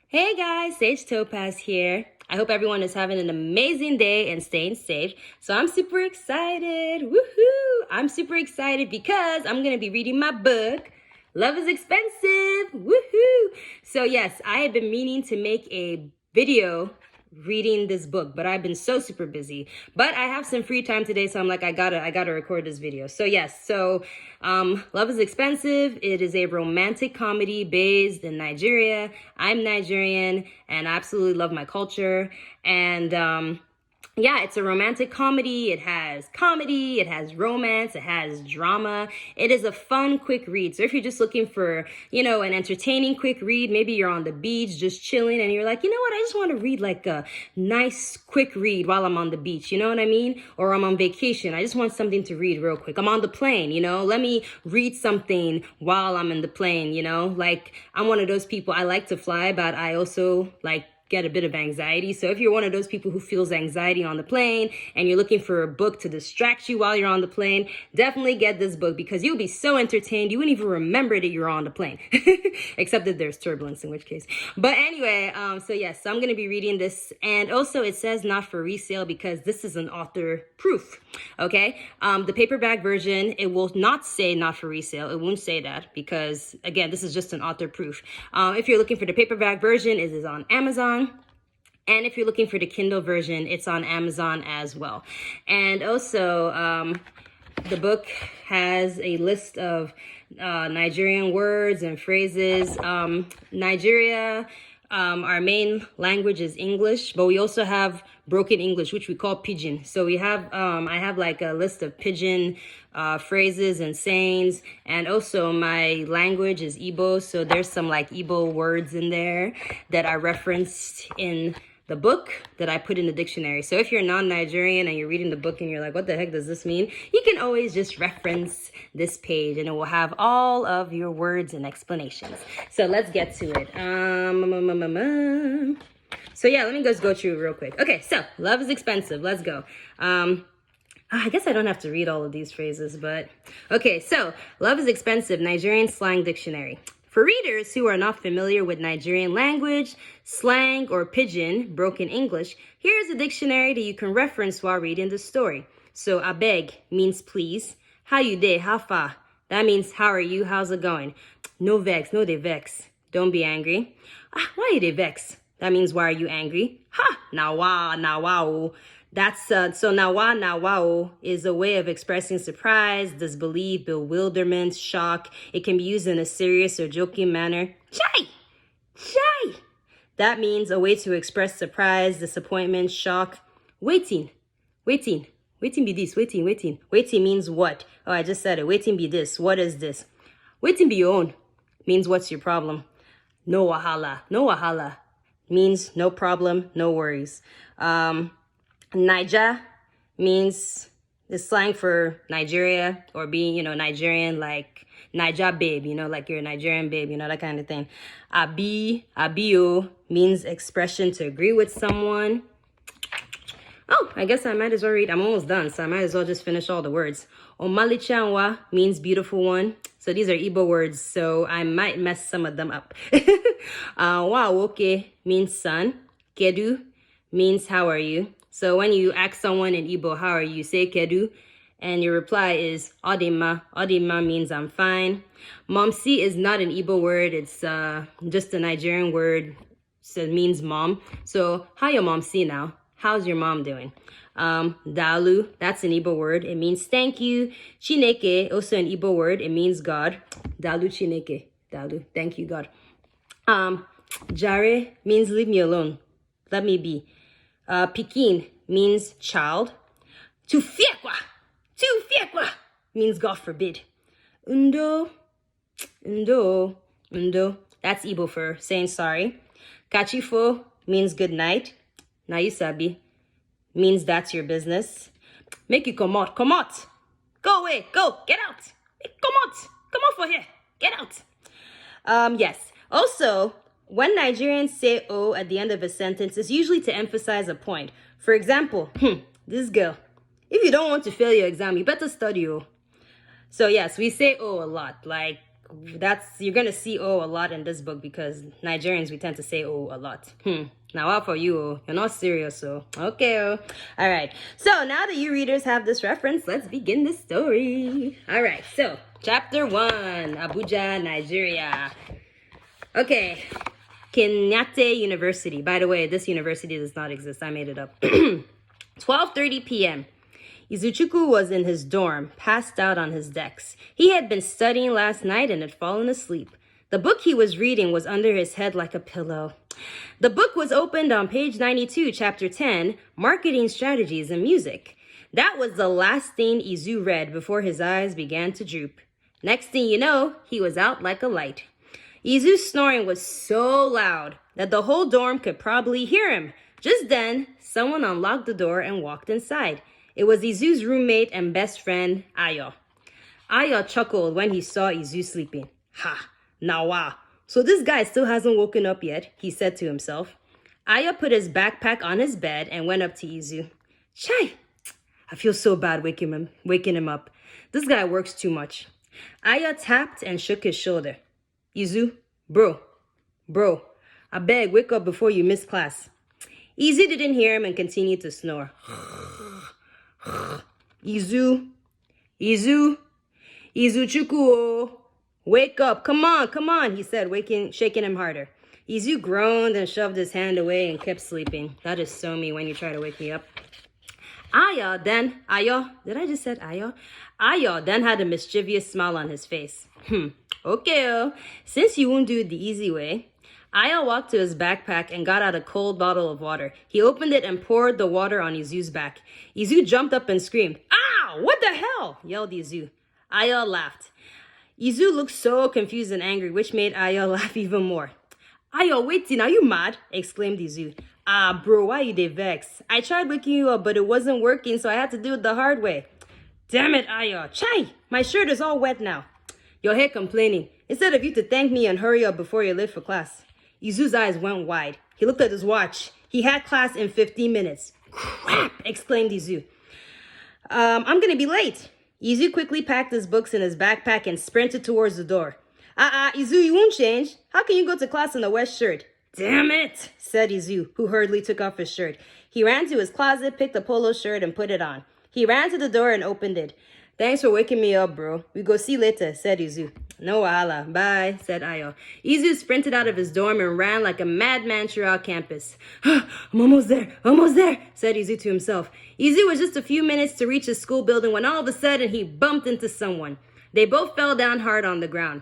Hey guys, Sage Topaz here. I hope everyone is having an amazing day and staying safe. So I'm super excited. Woohoo! I'm super excited because I'm going to be reading my book, Love is Expensive. Woohoo! So yes, I have been meaning to make a video reading this book, but I've been so super busy. But I have some free time today, so I'm like, I gotta record this video. So yes, Love is Expensive. It is a romantic comedy based in Nigeria. I'm Nigerian and I absolutely love my culture. And yeah, it's a romantic comedy. It has romance, it has drama. It is a fun, quick read. So if you're just looking for, an entertaining, quick read, maybe you're on the beach just chilling and you're like, you know what, I just want to read like a nice, quick read while I'm on the beach, you know what I mean? Or I'm on vacation. I just want something to read real quick. I'm on the plane, let me read something while I'm in the plane, Like, I'm one of those people, I like to fly, but I also get a bit of anxiety. So if you're one of those people who feels anxiety on the plane and you're looking for a book to distract you while you're on the plane, definitely get this book because you'll be so entertained you wouldn't even remember that you're on the plane. Except that there's turbulence, in which case. But anyway, so I'm going to be reading this. And also it says not for resale because this is an author proof. Okay? The paperback version, it will not say not for resale. It won't say that because, again, this is just an author proof. If you're looking for the paperback version, it is on Amazon. And if you're looking for the Kindle version, it's on Amazon as well. And also, the book has a list of Nigerian words and phrases. Nigeria, our main language is English, but we also have broken English, which we call pidgin. So we have, I have like a list of pidgin phrases and sayings. And also my language is Igbo. So there's some like Igbo words in there that are referenced in the book that I put in the dictionary. So if you're non-Nigerian and you're reading the book and you're like, what the heck does this mean? You can always just reference this page and it will have all of your words and explanations. So let's get to it. So yeah, let me just go through real quick. Okay, so Love is Expensive. Let's go. I guess I don't have to read all of these phrases, but okay, so Love is Expensive, Nigerian Slang Dictionary. For readers who are not familiar with Nigerian language, slang, or pidgin, broken English, here's a dictionary that you can reference while reading the story. So, abeg means please. How you dey? How far? That means how are you? How's it going? No vex, no dey vex. Don't be angry. Why you dey vex? That means why are you angry? Ha! Nawa. That's so nawa is a way of expressing surprise, disbelief, bewilderment, shock. It can be used in a serious or joking manner. Chai. That means a way to express surprise, disappointment, shock. Waiting be this. Waiting means what? Oh, I just said it. Waiting be this. What is this? Waiting be your own means what's your problem? No wahala means no problem, no worries. Naija means the slang for Nigeria or being, Nigerian, like Naija babe, like you're a Nigerian babe, that kind of thing. Abio means expression to agree with someone. Oh, I guess I might as well read. I'm almost done, so I might as well just finish all the words. Omalichanwa means beautiful one. So these are Igbo words, so I might mess some of them up. Wawoke means son. Kedu means how are you? So when you ask someone in Igbo, how are you, say kedu, and your reply is odima. Odima means I'm fine. Momsi is not an Igbo word. It's just a Nigerian word. So it means mom. So how your momsi now? How's your mom doing? Dalu, that's an Igbo word. It means thank you. Chineke, also an Igbo word. It means God. Dalu Chineke. Dalu, thank you, God. Jare means leave me alone. Let me be. Pikin means child. Tufiekwa means God forbid. Undo. That's Igbo for saying sorry. Kachifo means good night. Now you sabi means that's your business. Make you come out. Go away. Go. Get out. Come out for here. Get out. Yes. Also, when Nigerians say "oh" at the end of a sentence, it's usually to emphasize a point. For example, this girl, if you don't want to fail your exam, you better study. Oh. So yes, we say "oh" a lot. Like you're gonna see "oh" a lot in this book because Nigerians, we tend to say "oh" a lot. Now out for you, oh. You're not serious, so okay, oh. All right. So now that you readers have this reference, let's begin the story. All right. So chapter 1, Abuja, Nigeria. Okay. Kenyatte University. By the way, this university does not exist. I made it up. 12:30 p.m. Izuchukwu was in his dorm, passed out on his decks. He had been studying last night and had fallen asleep. The book he was reading was under his head like a pillow. The book was opened on page 92, chapter 10, Marketing Strategies and Music. That was the last thing Izu read before his eyes began to droop. Next thing you know, he was out like a light. Izu's snoring was so loud that the whole dorm could probably hear him. Just then, someone unlocked the door and walked inside. It was Izu's roommate and best friend, Ayo. Ayo chuckled when he saw Izu sleeping. Ha, nawa. So this guy still hasn't woken up yet, he said to himself. Ayo put his backpack on his bed and went up to Izu. Chai, I feel so bad waking him up. This guy works too much. Ayo tapped and shook his shoulder. Izu, bro, I beg, wake up before you miss class. Izu didn't hear him and continued to snore. Izu Chukwu, wake up, come on, he said, shaking him harder. Izu groaned and shoved his hand away and kept sleeping. That is so me when you try to wake me up. Ayo then had a mischievous smile on his face. Okay, since you won't do it the easy way. Ayo walked to his backpack and got out a cold bottle of water. He opened it and poured the water on Izu's back. Izu jumped up and screamed, "Ow! What the hell?" yelled Izu. Ayo laughed. Izu looked so confused and angry, which made Ayo laugh even more. "Ayo, waiting, are you mad?" exclaimed Izu. "Ah, bro, why you dey vex? I tried waking you up, but it wasn't working, so I had to do it the hard way." "Damn it, Ayo. Chai, my shirt is all wet now." "Your hair complaining. Instead of you to thank me and hurry up before you're late for class." Izu's eyes went wide. He looked at his watch. He had class in 15 minutes. "Crap!" exclaimed Izu. I'm gonna be late." Izu quickly packed his books in his backpack and sprinted towards the door. Izu, you won't change. How can you go to class in a wet shirt?" "Damn it," said Izu, who hurriedly took off his shirt. He ran to his closet, picked a polo shirt, and put it on. He ran to the door and opened it. "Thanks for waking me up, bro. We go see later," said Izu. "No wahala. Bye," said Ayo. Izu sprinted out of his dorm and ran like a madman throughout campus. I'm almost there, said Izu to himself. Izu was just a few minutes to reach his school building when all of a sudden he bumped into someone. They both fell down hard on the ground.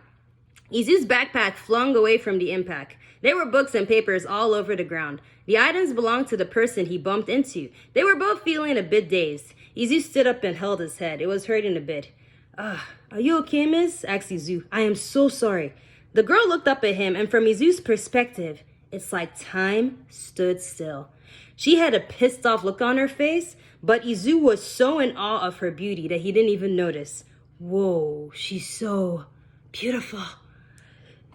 Izu's backpack flung away from the impact. There were books and papers all over the ground. The items belonged to the person he bumped into. They were both feeling a bit dazed. Izu stood up and held his head. It was hurting a bit. Are you okay, miss?" asked Izu. "I am so sorry." The girl looked up at him, and from Izu's perspective, it's like time stood still. She had a pissed off look on her face, but Izu was so in awe of her beauty that he didn't even notice. Whoa, she's so beautiful,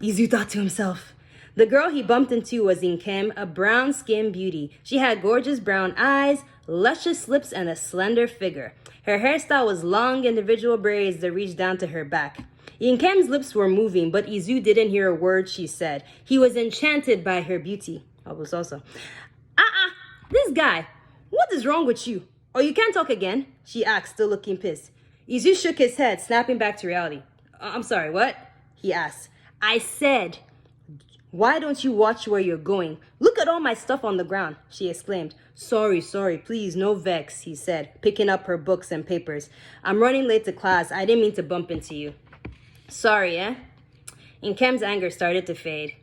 Izu thought to himself. The girl he bumped into was Nkem, a brown-skinned beauty. She had gorgeous brown eyes, luscious lips, and a slender figure. Her hairstyle was long, individual braids that reached down to her back. Nkem's lips were moving, but Izu didn't hear a word she said. He was enchanted by her beauty. Also. This guy, what is wrong with you? Oh, you can't talk again? She asked, still looking pissed. Izu shook his head, snapping back to reality. I'm sorry, what? He asked. I said, why don't you watch where you're going? Look at all my stuff on the ground, she exclaimed. Sorry, please, no vex, he said, picking up her books and papers. I'm running late to class. I didn't mean to bump into you. Sorry, eh? Nkem's anger started to fade.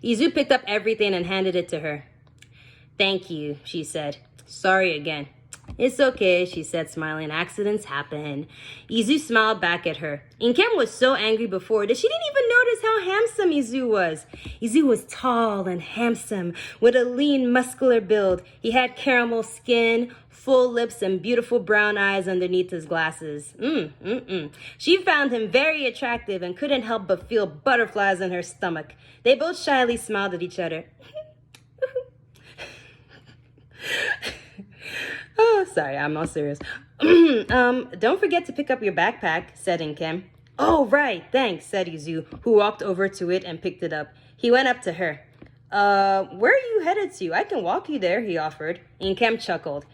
Izu picked up everything and handed it to her. Thank you, she said. Sorry again. It's okay, she said, smiling. Accidents happen. Izu smiled back at her. Nkem was so angry before that she didn't even notice how handsome Izu was. Izu was tall and handsome, with a lean, muscular build. He had caramel skin, full lips, and beautiful brown eyes underneath his glasses. She found him very attractive and couldn't help but feel butterflies in her stomach. They both shyly smiled at each other. Oh, sorry, I'm not serious. Don't forget to pick up your backpack, said Nkem. Oh, right, thanks, said Izu, who walked over to it and picked it up. He went up to her. Where are you headed to? I can walk you there, he offered. Inkem chuckled.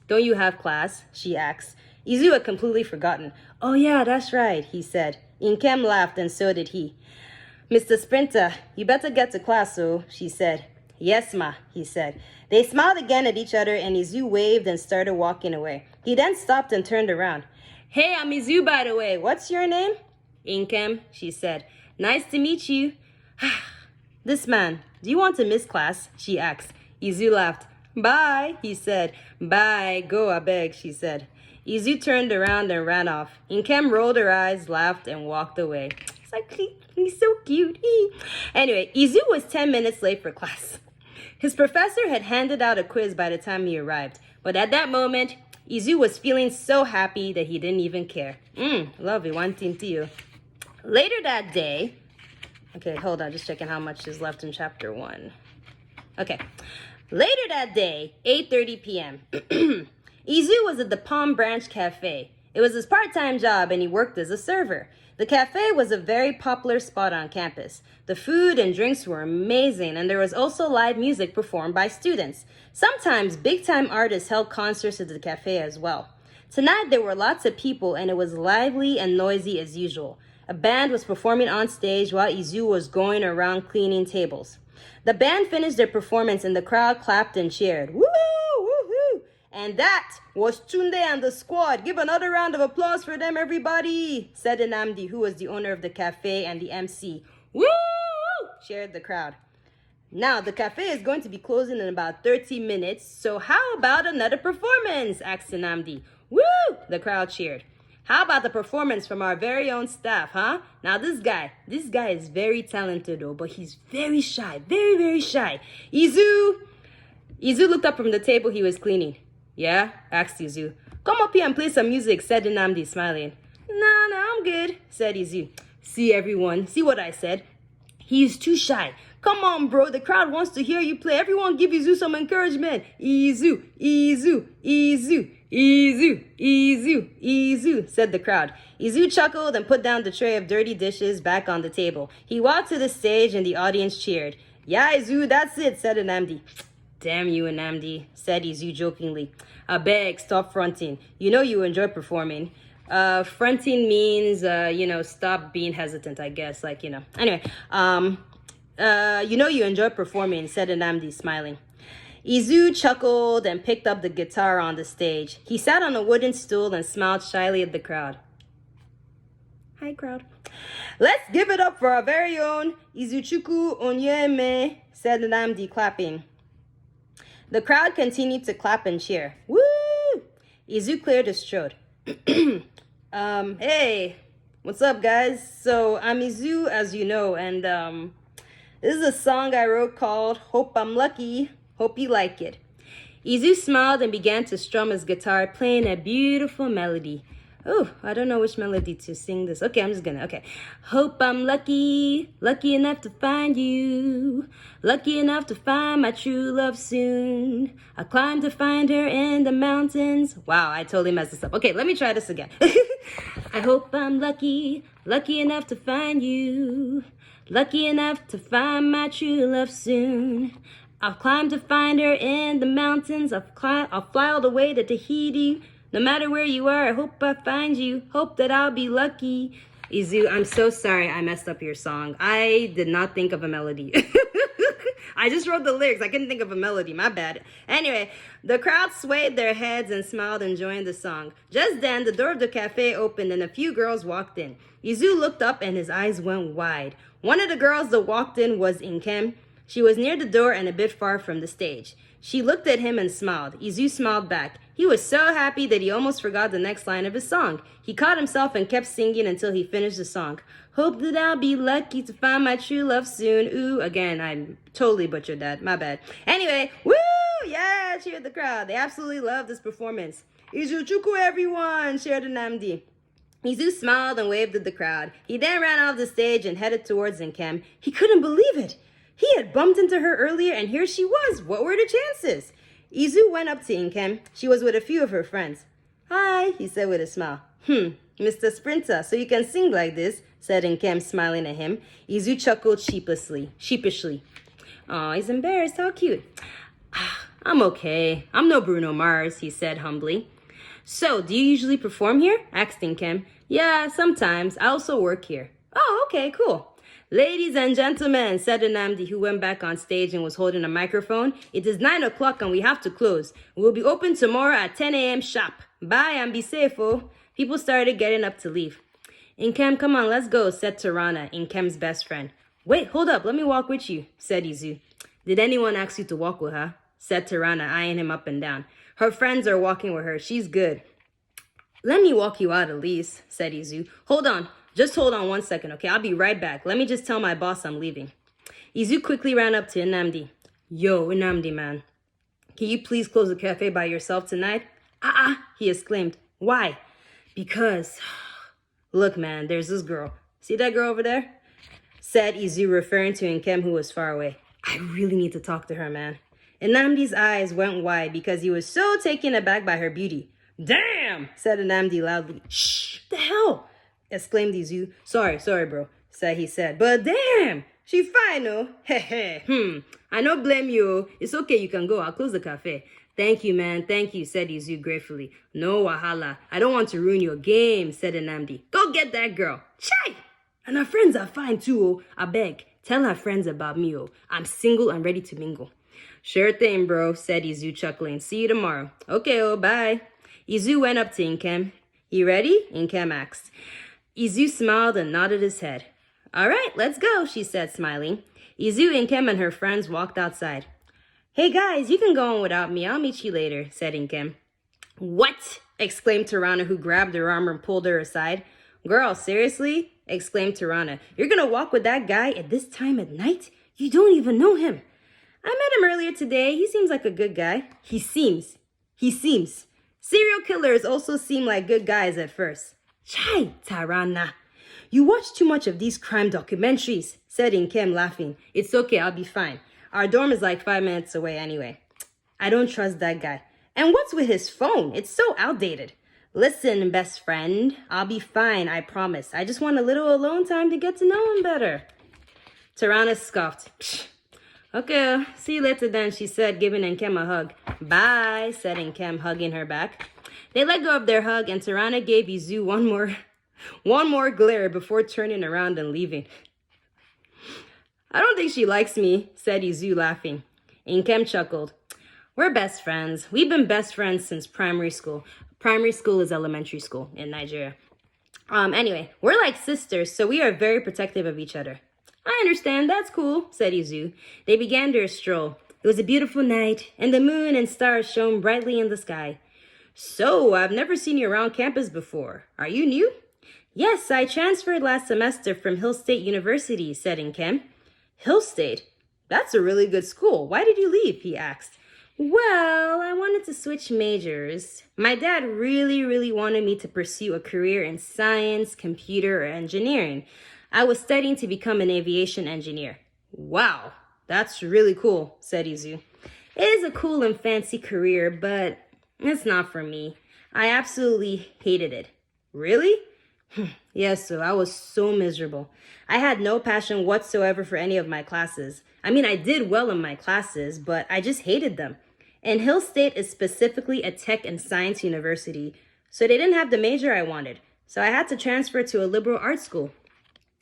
Don't you have class? She asked. Izu had completely forgotten. Oh yeah, that's right, he said. Inkem laughed and so did he. Mr. Sprinter, you better get to class, so, she said. Yes, ma, he said. They smiled again at each other and Izu waved and started walking away. He then stopped and turned around. Hey, I'm Izu, by the way. What's your name? Inkem, she said. Nice to meet you. This man, do you want to miss class? She asked. Izu laughed. Bye, he said. Bye, go, I beg, she said. Izu turned around and ran off. Inkem rolled her eyes, laughed, and walked away. It's like, he's so cute. Anyway, Izu was 10 minutes late for class. His professor had handed out a quiz by the time he arrived, but at that moment, Izu was feeling so happy that he didn't even care. Lovely, one team to you. Later that day, okay, hold on, just checking how much is left in chapter 1. Okay, later that day, 8:30 p.m., Izu was at the Palm Branch Cafe. It was his part-time job and he worked as a server. The cafe was a very popular spot on campus. The food and drinks were amazing, and there was also live music performed by students. Sometimes big-time artists held concerts at the cafe as well. Tonight there were lots of people and it was lively and noisy as usual. A band was performing on stage while Izu was going around cleaning tables. The band finished their performance and the crowd clapped and cheered. Woohoo! Woohoo! And that was Tunde and the squad. Give another round of applause for them, everybody, said Nnamdi, who was the owner of the cafe and the MC. Woo! Cheered the crowd. Now, the cafe is going to be closing in about 30 minutes, so how about another performance? Asked Nnamdi. Woo! The crowd cheered. How about the performance from our very own staff, huh? Now, this guy is very talented, though, but he's very shy, very, very shy. Izu looked up from the table he was cleaning. Yeah? Asked Izu. Come up here and play some music, said Nnamdi, smiling. Nah, I'm good, said Izu. See, everyone, see what I said? He's too shy. Come on, bro, the crowd wants to hear you play. Everyone give Izu some encouragement. Izu, Izu, Izu, Izu, Izu, Izu, said the crowd. Izu chuckled and put down the tray of dirty dishes back on the table. He walked to the stage and the audience cheered. Yeah, Izu, that's it, said Nnamdi. Damn you, Nnamdi, said Izu jokingly. I beg, stop fronting. You know you enjoy performing. Fronting means, stop being hesitant, I guess. Anyway, you enjoy performing, said Nnamdi, smiling. Izu chuckled and picked up the guitar on the stage. He sat on a wooden stool and smiled shyly at the crowd. Hi, crowd. Let's give it up for our very own Izuchukwu Onyeme, said Nnamdi, clapping. The crowd continued to clap and cheer. Woo! Izu cleared his throat. Hey, what's up, guys? So I'm Izu, as you know, and this is a song I wrote called Hope I'm Lucky. Hope you like it. Izu smiled and began to strum his guitar, playing a beautiful melody. Oh, I don't know which melody to sing this. Okay, I'm just gonna, okay. Hope I'm lucky, lucky enough to find you. Lucky enough to find my true love soon. I climb to find her in the mountains. Wow, I totally messed this up. Okay, let me try this again. I hope I'm lucky, lucky enough to find you. Lucky enough to find my true love soon. I'll climb to find her in the mountains. I'll fly all the way to Tahiti. No matter where you are, I hope I find you. Hope that I'll be lucky. Izu, I'm so sorry I messed up your song. I did not think of a melody. I just wrote the lyrics. I couldn't think of a melody. My bad. Anyway, the crowd swayed their heads and smiled, enjoying the song. Just then, the door of the cafe opened and a few girls walked in. Izu looked up and his eyes went wide. One of the girls that walked in was Inkem. She was near the door and a bit far from the stage. She looked at him and smiled. Izu smiled back. He was so happy that he almost forgot the next line of his song. He caught himself and kept singing until he finished the song. Hope that I'll be lucky to find my true love soon. Ooh, again, I totally butchered that. My bad. Anyway, woo! Yeah, cheered the crowd. They absolutely loved this performance. Izuchukwu, everyone, cheered Nnamdi. Izu smiled and waved at the crowd. He then ran off the stage and headed towards Nkem. He couldn't believe it. He had bumped into her earlier, and here she was. What were the chances? Izu went up to Nkem. She was with a few of her friends. Hi, he said with a smile. Mr. Sprinter, so you can sing like this, said Nkem, smiling at him. Izu chuckled sheepishly. Oh, he's embarrassed. How cute. I'm okay. I'm no Bruno Mars, he said humbly. So, do you usually perform here? Asked Nkem. Yeah, sometimes. I also work here. Oh, okay, cool. Ladies and gentlemen, said Nnamdi, who went back on stage and was holding a microphone. It is 9 o'clock and we have to close. We'll be open tomorrow at 10 a.m. sharp. Bye and be safe, oh. People started getting up to leave. Nkem, come on, let's go, said Tarana, Nkem's best friend. Wait, hold up, let me walk with you, said Izu. Did anyone ask you to walk with her? Said Tarana, eyeing him up and down. Her friends are walking with her. She's good. Let me walk you out at least, said Izu. Hold on. Just hold on 1 second, okay? I'll be right back. Let me just tell my boss I'm leaving. Izu quickly ran up to Nnamdi. Yo, Nnamdi, man. Can you please close the cafe by yourself tonight? He exclaimed. Why? Because, look, man, there's this girl. See that girl over there? Said Izu, referring to Nkem, who was far away. I really need to talk to her, man. Nnamdi's eyes went wide because he was so taken aback by her beauty. Damn, said Nnamdi loudly. Shh, the hell, exclaimed Izu. Sorry, bro, he said. But damn, she fine, no? Heh. I don't blame you. It's okay, you can go. I'll close the cafe. Thank you, man. Thank you, said Izu gratefully. No wahala. I don't want to ruin your game, said Nnamdi. Go get that girl. Chai! And her friends are fine too, oh. I beg, tell her friends about me, oh. I'm single and ready to mingle. Sure thing, bro, said Izu, chuckling. See you tomorrow. Okay, oh, bye. Izu went up to Nkem. You ready? Nkem asked. Izu smiled and nodded his head. All right, let's go, she said, smiling. Izu, Nkem, and her friends walked outside. Hey, guys, you can go on without me. I'll meet you later, said Nkem. What? Exclaimed Tarana, who grabbed her arm and pulled her aside. Girl, seriously? Exclaimed Tarana. You're gonna walk with that guy at this time at night? You don't even know him. I met him earlier today. He seems like a good guy. He seems. Serial killers also seem like good guys at first. Chai, Tarana. You watch too much of these crime documentaries, said Nkem, laughing. It's okay, I'll be fine. Our dorm is like 5 minutes away anyway. I don't trust that guy. And what's with his phone? It's so outdated. Listen, best friend, I'll be fine, I promise. I just want a little alone time to get to know him better. Tarana scoffed. Psh. Okay, see you later then, she said, giving Nkem a hug. Bye, said Nkem, hugging her back. They let go of their hug, and Tarana gave Izu one more glare before turning around and leaving. I don't think she likes me, said Izu, laughing. Nkem chuckled. We're best friends. We've been best friends since primary school. Primary school is elementary school in Nigeria. Anyway, we're like sisters, so we are very protective of each other. I understand, that's cool, said Izu. They began their stroll. It was a beautiful night, and the moon and stars shone brightly in the sky. So, I've never seen you around campus before. Are you new? Yes, I transferred last semester from Hill State University, said Nkem. Hill State? That's a really good school. Why did you leave? He asked. Well, I wanted to switch majors. My dad really wanted me to pursue a career in science, computer, or engineering. I was studying to become an aviation engineer. Wow, that's really cool, said Izu. It is a cool and fancy career, but it's not for me. I absolutely hated it. Really? Yes, so I was so miserable. I had no passion whatsoever for any of my classes. I mean, I did well in my classes, but I just hated them. And Hill State is specifically a tech and science university, so they didn't have the major I wanted. So I had to transfer to a liberal arts school.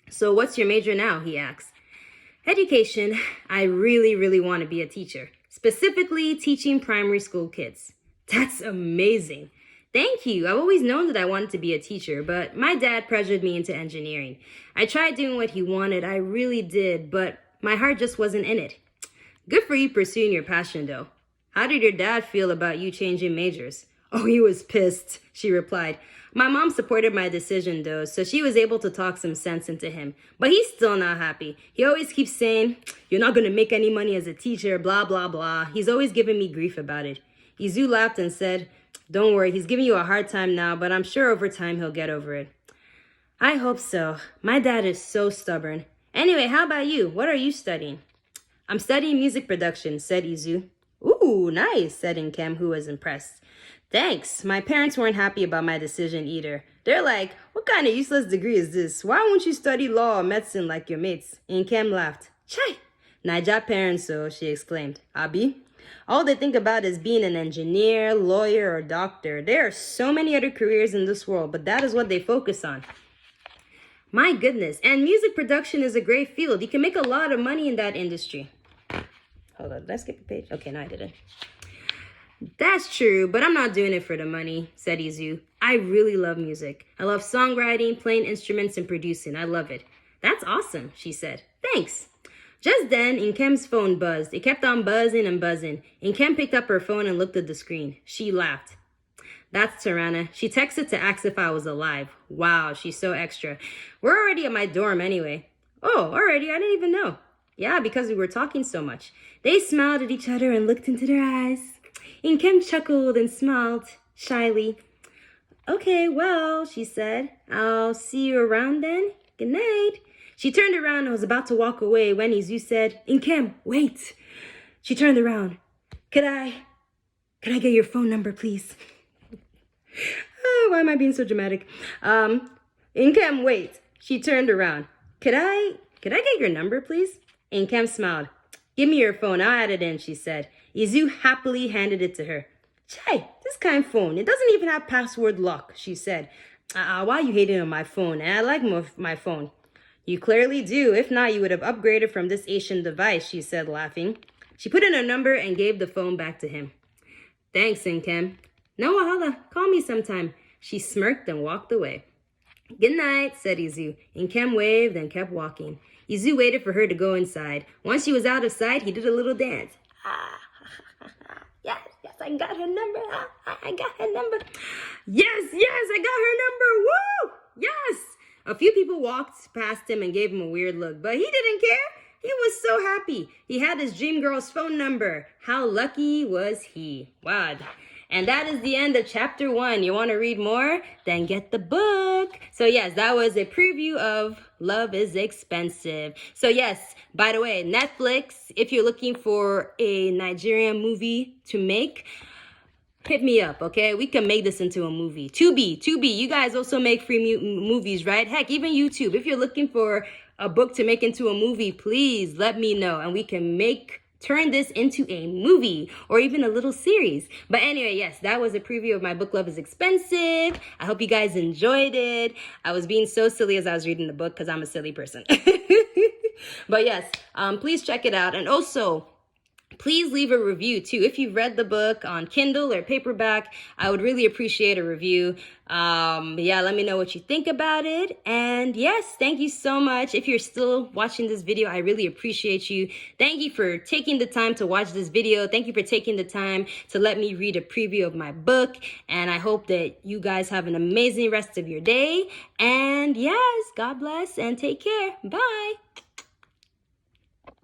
So what's your major now? He asked. Education. I really want to be a teacher, specifically teaching primary school kids. That's amazing. Thank you. I've always known that I wanted to be a teacher, but my dad pressured me into engineering. I tried doing what he wanted. I really did, but my heart just wasn't in it. Good for you pursuing your passion, though. How did your dad feel about you changing majors? Oh, he was pissed, she replied. My mom supported my decision, though, so she was able to talk some sense into him. But he's still not happy. He always keeps saying, you're not going to make any money as a teacher, blah, blah, blah. He's always giving me grief about it. Izu laughed and said, don't worry, he's giving you a hard time now, but I'm sure over time he'll get over it. I hope so. My dad is so stubborn. Anyway, how about you? What are you studying? I'm studying music production, said Izu. Ooh, Ooh, nice, said Nkem, who was impressed. Thanks. My parents weren't happy about my decision either. They're like, what kind of useless degree is this? Why won't you study law or medicine like your mates? Nkem laughed. Chai! Naija parents, so, she exclaimed. Abi? All they think about is being an engineer, lawyer, or doctor. There are so many other careers in this world, but that is what they focus on. My goodness, and music production is a great field. You can make a lot of money in that industry. Hold on, did I skip a page? Okay, no, I didn't. That's true, but I'm not doing it for the money, said Izu. I really love music. I love songwriting, playing instruments, and producing. I love it. That's awesome, she said. Thanks. Just then, Nkem's phone buzzed. It kept on buzzing and buzzing. Nkem picked up her phone and looked at the screen. She laughed. That's Tarana. She texted to ask if I was alive. Wow, she's so extra. We're already at my dorm anyway. Oh, already? I didn't even know. Yeah, because we were talking so much. They smiled at each other and looked into their eyes. Nkem chuckled and smiled shyly. Okay, well, she said. I'll see you around then. Good night. She turned around and was about to walk away when Izu said, Nkem, wait. She turned around. Could I get your phone number, please? Oh, why am I being so dramatic? Nkem, wait. She turned around. Could I get your number, please? Nkem smiled. Give me your phone. I'll add it in, she said. Izu happily handed it to her. Chai, this kind of phone. It doesn't even have password lock, she said. Why are you hating on my phone? And I like my phone. You clearly do. If not, you would have upgraded from this Asian device, she said, laughing. She put in her number and gave the phone back to him. Thanks, Nkem. No wahala. Call me sometime. She smirked and walked away. Good night, said Izu. Nkem waved and kept walking. Izu waited for her to go inside. Once she was out of sight, he did a little dance. Yes, I got her number. I got her number. Yes, I got her number. Woo! Yes! A few people walked past him and gave him a weird look, but he didn't care. He was so happy. He had his dream girl's phone number. How lucky was he? Wow. And that is the end of chapter 1. You want to read more? Then get the book. So yes, that was a preview of Love is Expensive. So yes, by the way, Netflix, if you're looking for a Nigerian movie to make, hit me up, okay? We can make this into a movie. Tubi, you guys also make free movies, right? Heck, even YouTube. If you're looking for a book to make into a movie, please let me know and we can turn this into a movie or even a little series. But anyway, yes, that was a preview of my book, Love is Expensive. I hope you guys enjoyed it. I was being so silly as I was reading the book because I'm a silly person. But yes, please check it out. And also, please leave a review too. If you've read the book on Kindle or paperback, I would really appreciate a review. Yeah, let me know what you think about it. And yes, thank you so much. If you're still watching this video, I really appreciate you. Thank you for taking the time to watch this video. Thank you for taking the time to let me read a preview of my book. And I hope that you guys have an amazing rest of your day. And yes, God bless and take care. Bye.